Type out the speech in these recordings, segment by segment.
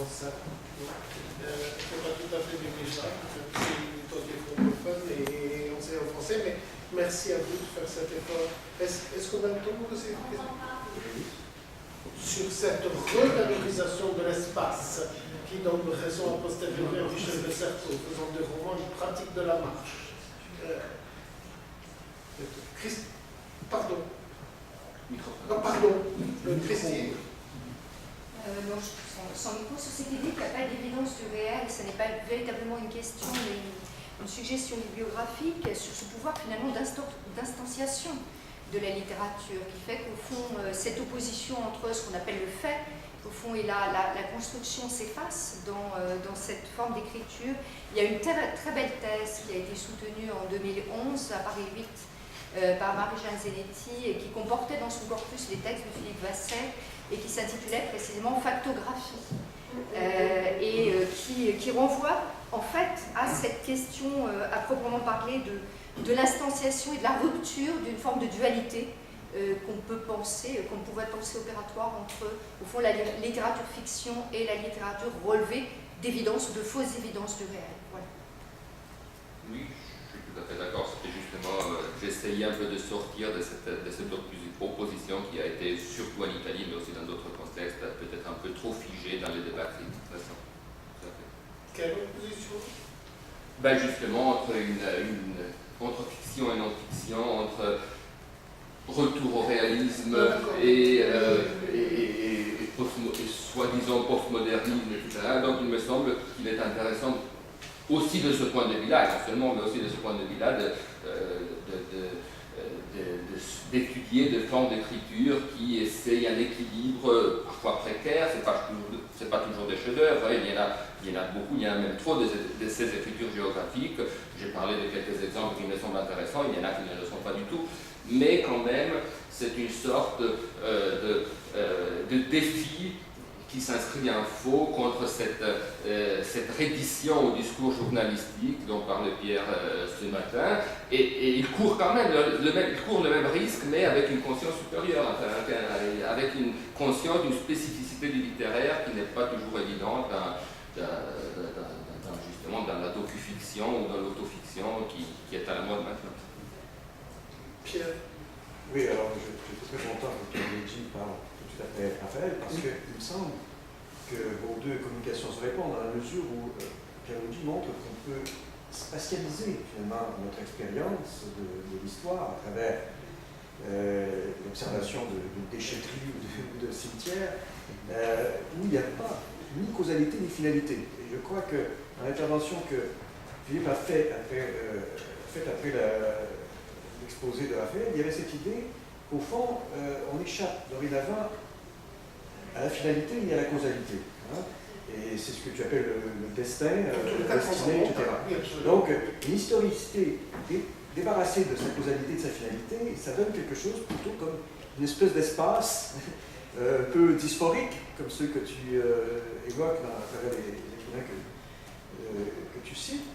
français. C'est pas tout à fait négligeable, c'est une méthode francophone et enseignée en français, mais merci à vous de faire cet effort. Est-ce qu'on a le temps de poser une question sur cette revalorisation de l'espace qui donne raison a posteriori à Michel de Certeau, faisant des romans une pratique de la marche. Pardon. Non, pardon. Christine. Non, sans micro, sur cette idée qu'il n'y a pas d'évidence du réel, ce n'est pas véritablement une question, mais une suggestion bibliographique sur ce pouvoir finalement d'instanciation de la littérature, qui fait qu'au fond, cette opposition entre ce qu'on appelle le fait, au fond, et la construction s'efface dans cette forme d'écriture. Il y a une très belle thèse qui a été soutenue en 2011 à Paris 8 par Marie-Jeanne Zenetti, et qui comportait dans son corpus les textes de Philippe Vasset, et qui s'intitulait précisément Factographie, et qui renvoie en fait à cette question à proprement parler de l'instanciation et de la rupture d'une forme de dualité qu'on pourrait penser opératoire entre, au fond, la littérature fiction et la littérature relevée d'évidences ou de fausses évidences du réel. Voilà. Oui, je suis tout à fait d'accord. C'était justement, j'essayais un peu de sortir de cette opposition qui a été, surtout en Italie, mais aussi dans d'autres contextes, peut-être un peu trop figée dans les débats critiques. Quelle opposition? Ben justement, entre fiction et non-fiction, entre retour au réalisme et soi-disant postmodernisme, etc. Donc il me semble qu'il est intéressant aussi de ce point de vue-là, et non seulement, mais aussi de ce point de vue-là, d'étudier des formes d'écriture qui essayent un équilibre parfois précaire. C'est pas toujours des chefs-d'œuvre, il y en a beaucoup, il y en a même trop de ces écritures géographiques. J'ai parlé de quelques exemples qui me semblent intéressants, il y en a qui ne le sont pas du tout, mais quand même, c'est une sorte de défi qui s'inscrit en faux contre cette reddition au discours journalistique dont parlait Pierre ce matin, et il court quand même le même risque, mais avec une conscience supérieure, avec une conscience d'une spécificité du littéraire qui n'est pas toujours évidente justement dans la docu-fiction ou dans l'autofiction qui est à la mode maintenant. Pierre. Oui, alors je suis très content que Luigi parle tout à fait Raphaël, parce qu'il me semble que vos deux communications se répondent dans la mesure où Pierluigi montre qu'on peut spatialiser finalement notre expérience de l'histoire à travers l'observation de déchetterie ou de cimetière, où il n'y a pas ni causalité ni finalité. Et je crois que dans l'intervention que Philippe a faite après l'exposé de Raphaël, il y avait cette idée qu'au fond, on échappe dorénavant à la finalité et à la causalité. Hein, et c'est ce que tu appelles le destin, la destinée, etc. Donc, une historicité débarrassée de sa causalité et de sa finalité, ça donne quelque chose plutôt comme une espèce d'espace un peu dysphorique, comme ceux que tu évoques à travers les écrivains que tu cites.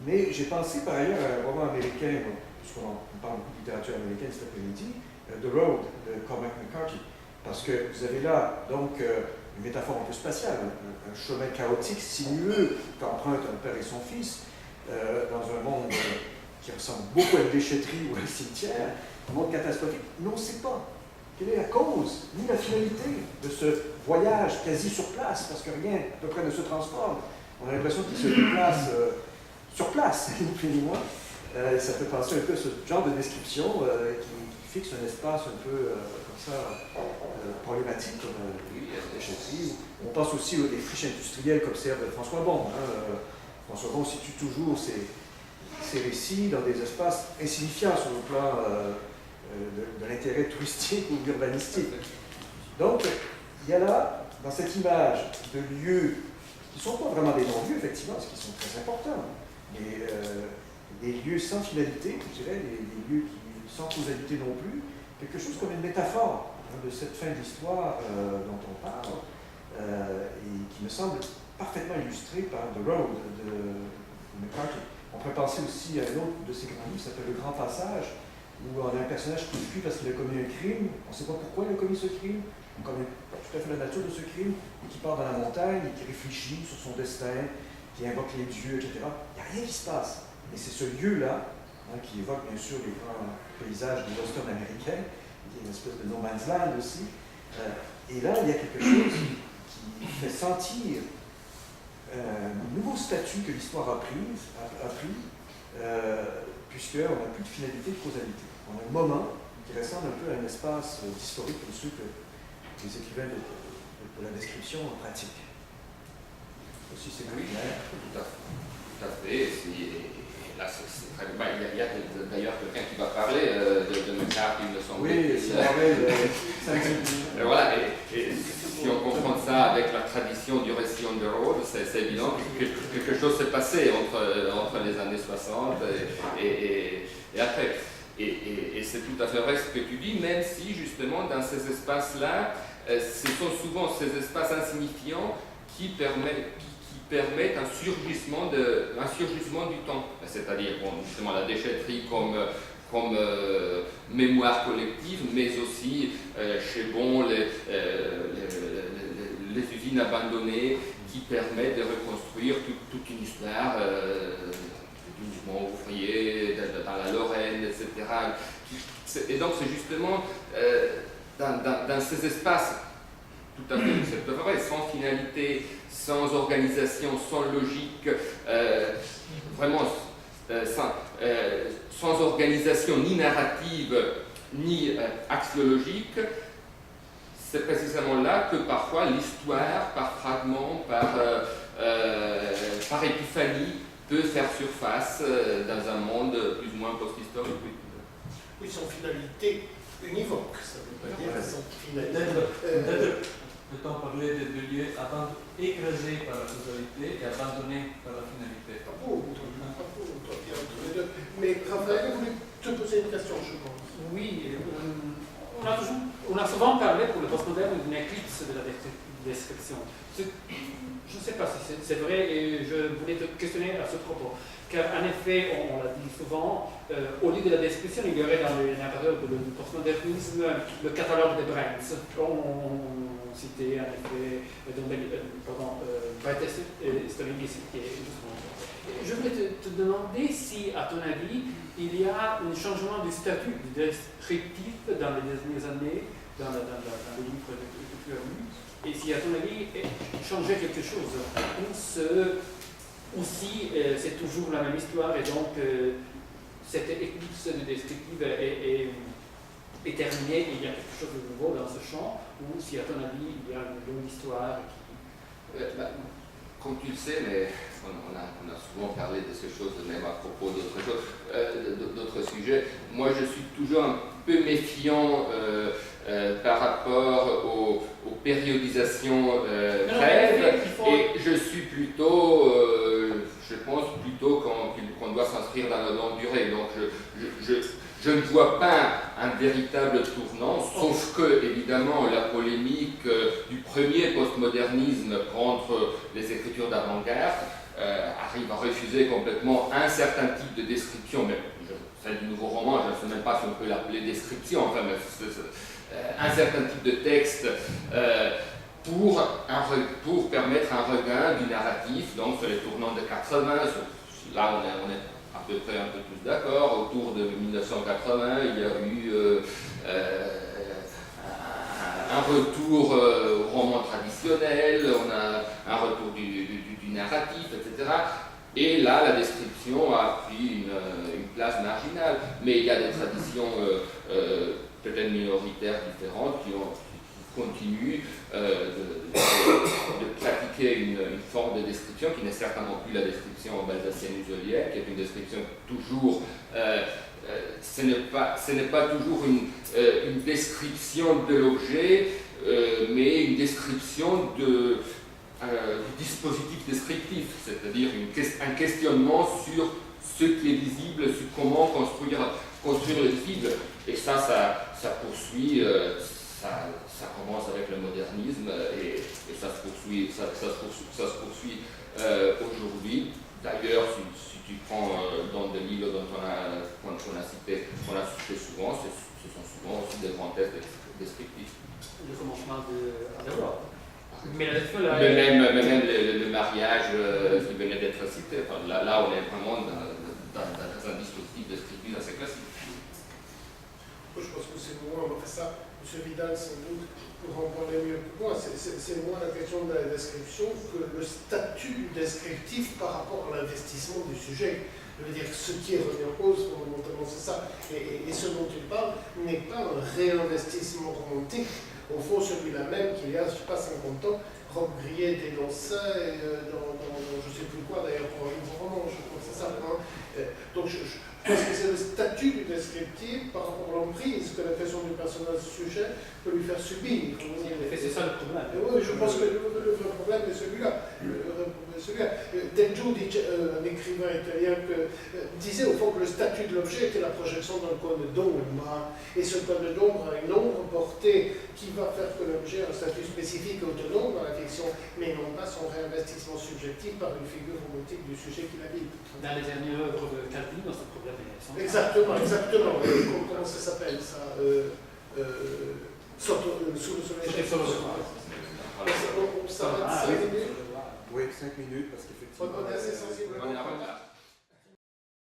Mais j'ai pensé par ailleurs à un roman américain, puisqu'on parle de littérature américaine cet après-midi, The Road de Cormac McCarthy. Parce que vous avez là donc une métaphore un peu spatiale, un chemin chaotique, sinueux, qu'empruntent un père et son fils, dans un monde qui ressemble beaucoup à une déchetterie ou à un cimetière, un monde catastrophique. Mais on ne sait pas quelle est la cause, ni la finalité de ce voyage quasi sur place, parce que rien à peu près ne se transforme. On a l'impression qu'il se déplace sur place, ni plus ni moins. Ça peut penser un peu à ce genre de description qui fixe un espace un peu comme ça, problématique, comme la déchetterie. On pense aussi aux friches industrielles qu'observe François Bon. François Bon situe toujours ces récits dans des espaces insignifiants sur le plan de l'intérêt touristique ou urbanistique. Donc, il y a là, dans cette image de lieux qui ne sont pas vraiment des non-lieux, effectivement, parce qu'ils sont très importants, mais des lieux sans finalité, je dirais, des lieux sans causalité non plus, quelque chose comme une métaphore de cette fin d'histoire dont on parle, et qui me semble parfaitement illustrée par The Road de McCarthy. On pourrait penser aussi à un autre de ses grands livres, qui s'appelle Le Grand Passage, où on a un personnage qui fuit parce qu'il a commis un crime, on ne sait pas pourquoi il a commis ce crime, on ne connaît pas tout à fait la nature de ce crime, et qui part dans la montagne, et qui réfléchit sur son destin, qui invoque les dieux, etc. Il n'y a rien qui se passe. Mais c'est ce lieu-là, qui évoque bien sûr les grands paysages des westerns américains, qui est une espèce de no man's land aussi. Et là, il y a quelque chose qui fait sentir un nouveau statut que l'histoire a pris, puisqu'on n'a plus de finalité de causalité. On a un moment qui ressemble un peu à un espace historique comme ceux que les écrivains de la description pratiquent. Aussi, c'est plus clair. Tout à fait. Là, il y a d'ailleurs quelqu'un qui va parler de McCarthy, il me semble. Oui, c'est vrai. Voilà, et si on confronte ça avec la tradition du récit on the road, c'est évident que quelque chose s'est passé entre les années 60 et après. Et c'est tout à fait vrai ce que tu dis, même si justement dans ces espaces-là, ce sont souvent ces espaces insignifiants qui permettent un surgissement du temps. C'est-à-dire, justement, la déchetterie comme mémoire collective, mais aussi chez Bon, les usines abandonnées qui permettent de reconstruire toute une histoire du mouvement ouvrier, dans la Lorraine, etc. Et donc c'est justement dans ces espaces tout à fait, c'est vrai, sans finalité, sans organisation, sans logique, vraiment sans organisation ni narrative, ni axiologique, c'est précisément là que parfois l'histoire, par fragments, par épiphanie, peut faire surface dans un monde plus ou moins post-historique. Oui, sans finalité univoque, ça ne veut pas dire sans finalité. Peut-on parler de deux lieux écrasés par la causalité et abandonnés par la finalité? Bravo, toi qui es entre les deux. Mais Raphaël voulait te poser une question, je pense. Oui, on a souvent parlé pour le postmoderne d'une éclipse de la description. Je ne sais pas si c'est vrai et je voulais te questionner à ce propos. Car en effet, on l'a dit souvent, au lieu de la description, il y aurait dans les narrateurs du postmodernisme le catalogue des Brands. On citait en effet Bret Easton Ellis. Je voulais te demander si, à ton avis, il y a un changement du statut du descriptif dans les dernières années, dans les livres que tu as lus, et si, à ton avis, changeait quelque chose, ou si c'est toujours la même histoire et donc cette éclipse de descriptive est terminée et il y a quelque chose de nouveau dans ce champ, ou si à ton avis il y a une longue histoire qui... Comme tu le sais, mais on a souvent parlé de ces choses, même à propos d'autres choses, d'autres sujets. Moi, je suis toujours un peu méfiant par rapport aux périodisations brèves, et je suis plutôt, je pense plutôt qu'on doit s'inscrire dans la longue durée. Donc, je ne vois pas un véritable tournant, sauf que, évidemment, la polémique du premier postmodernisme contre les écritures d'avant-garde arrive à refuser complètement un certain type de description, même celle du nouveau roman, je ne sais même pas si on peut l'appeler description, enfin, mais un certain type de texte pour permettre un regain du narratif, donc sur les tournants de 80, là on est à peu près un peu tous d'accord. Autour de 1980, il y a eu un retour au roman traditionnel, on a un retour du narratif, etc. Et là, la description a pris une place marginale. Mais il y a des traditions peut-être minoritaires différentes qui continuent de pratiquer une forme de description qui n'est certainement plus la description balzacienne usolienne, qui est une description toujours, ce n'est pas toujours une description de l'objet, mais une description du dispositif descriptif, c'est-à-dire un questionnement sur ce qui est visible, sur comment construire le visible. Et ça poursuit. Ça commence avec le modernisme et ça se poursuit aujourd'hui. D'ailleurs, si tu prends dans des livres dont on qu'on a citées souvent, ce sont souvent aussi des grands tests descriptifs. Le commencement de Adenauer. Mais même le mariage qui venait d'être cité, enfin, là on est vraiment dans un dispositif descriptif assez classique. Je pense que c'est moins, on fait ça, M. Vidal sans doute pour en parler mieux que moi, c'est moins la question de la description que le statut descriptif par rapport à l'investissement du sujet. Je veux dire, ce qui est remis en cause, fondamentalement, c'est ça. Et ce dont il parle n'est pas un réinvestissement romantique. Au fond, celui-là même qu'il y a, je ne sais pas, 50 ans, Rob Grillet dénonçait dans je ne sais plus quoi, d'ailleurs, pour un nouveau roman, je crois que c'est ça. Hein. Donc, je pense que c'est le statut du descriptif par rapport à l'emprise que la question du personnage sujet peut lui faire subir. C'est ça le problème. Oui, je pense que le vrai problème est celui-là. Delgiu, un écrivain italien, disait au fond que le statut de l'objet était la projection d'un cône d'ombre. Et ce cône d'ombre a une ombre portée qui va faire que l'objet a un statut spécifique autonome dans la fiction, mais non pas son réinvestissement subjectif par une figure romantique du sujet qui l'habite. Dans les dernières œuvres de Calvino, ce problème est central. Exactement. Comment ça s'appelle ça sous le soleil. On s'arrête 5 minutes. Oui, 5 minutes, parce qu'effectivement. On est assez sensible. On est en retard.